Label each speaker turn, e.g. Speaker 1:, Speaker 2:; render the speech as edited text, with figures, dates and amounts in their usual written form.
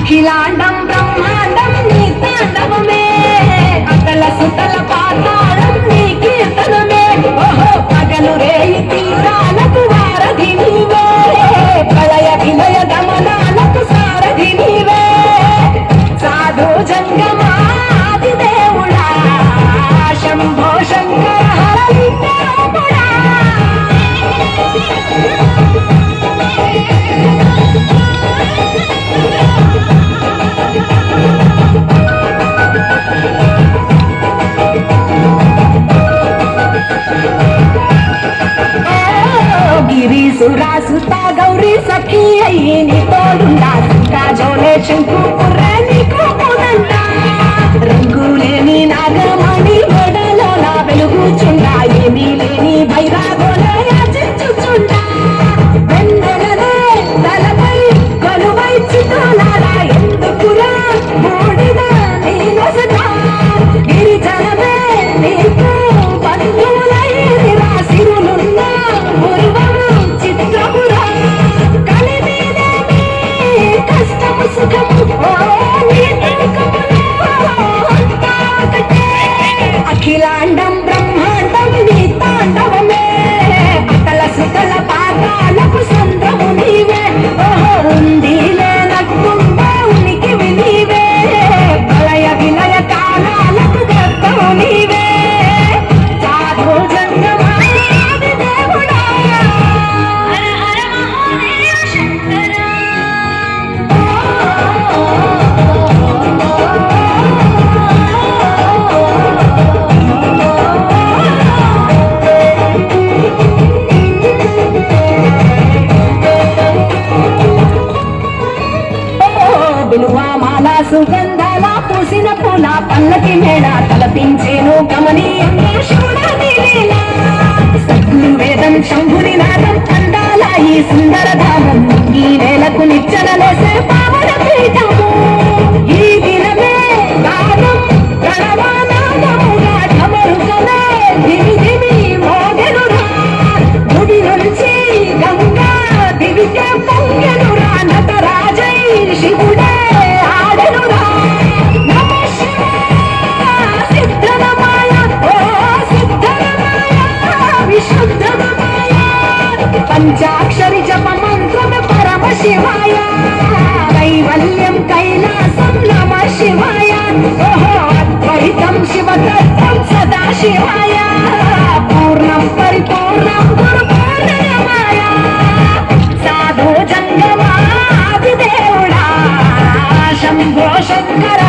Speaker 1: అఖిలాండం బ్రహ్మాండం నీ తాండవమే, అతల సుతల పాతాళం నీ కీర్తనమే. ఓహో పగలు రేయి తీరాలకు వారధి నీవే, ప్రళయ విలయ దమనాలకు సారథి నీవే. సాధు జంగమాది దేవుడా శంభో శంకర హరలింగరాముడా. సురాసుత గౌరీ సఖీ అయ్యి నీ తోడుండా, కాజోలే శంకు కుర్రే నీకు పోదండా. రంగులేని నాగమణి గోడలో నా వెలుగుచుండా, ఏమీ లేని బైరాగోలే యాచించుచుండా. వెన్నెలనే తలపై కొలువై చిత్రాలారా, ఎందుకురా మూడిన నీ నొసట. గిరిజనమే నీకు బంధువులై రాసిరులున్న పూర్వము చిత్రపురా. కలిమిదేమి కష్టము సుఖము ఓ నీ తుకములో అంతా ఒకటే. అఖిలాండం బ్రహ్మాండం నీ తాండవమే, అతల సుతల పాతాలకు సంద్రము నీవే. ఓహో ఉంది లేనట్టుండే ఉనికివి నీవే, ప్రళయ విలయ కాలాలకు గర్భము నీవే. సాధు జంగమాది దేవుడా హర హర మహాదేవ శంకర. బిలువామాల సుగంధాల పూసిన పూల పల్లకి మేడ తలపించేను గమనీయంగా శివుడాని లీలా. సద్గురు వేదం శంభుని నాదం అందాల ఈ సుందర ధామం, ఈ నేలకు నిచ్చనలేసే పావన పీఠము. ఈ దినమే గానం ప్రణవనాదముగా ఢమరుకమే దివి దివి మోగెనురా. గుడి నుంచి గంగా దివికే పొంగెనురా, నటరాజై శివుడే ఆడెనురా. నమ శివాయ సిద్ధనమాయ ఓ సిద్ధనమాయ విశుద్ధనమాయ. పంచాక్షరి జప మంత్రమే పరమ శివాయ, కైవల్యం కైలాసం నమ శివాయ. ఓహో అద్వైతం శివతత్వం సదా శివాయ, పూర్ణం పరిపూర్ణం గురు పూర్ణమాయ. సాధు జంగమాది దేవుడా శంభో శంకర